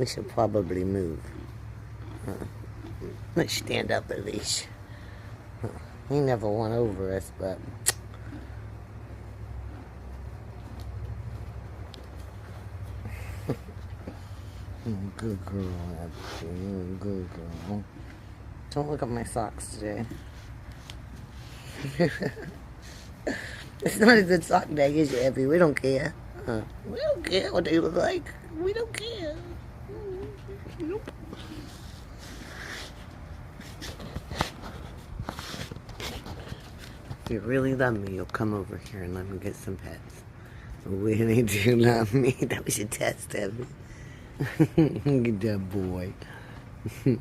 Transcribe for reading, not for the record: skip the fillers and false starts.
We should probably move. Let's stand up at least. He never won over us, but... Good girl, Abby. Good girl. Don't look at my socks today. It's not a good sock day, is it, Abby? We don't care. We don't care what they look like. We don't care. Nope. If you really love me, you'll come over here and let me get some pets. Really do love me. That was a test, Abby. Look at that boy. So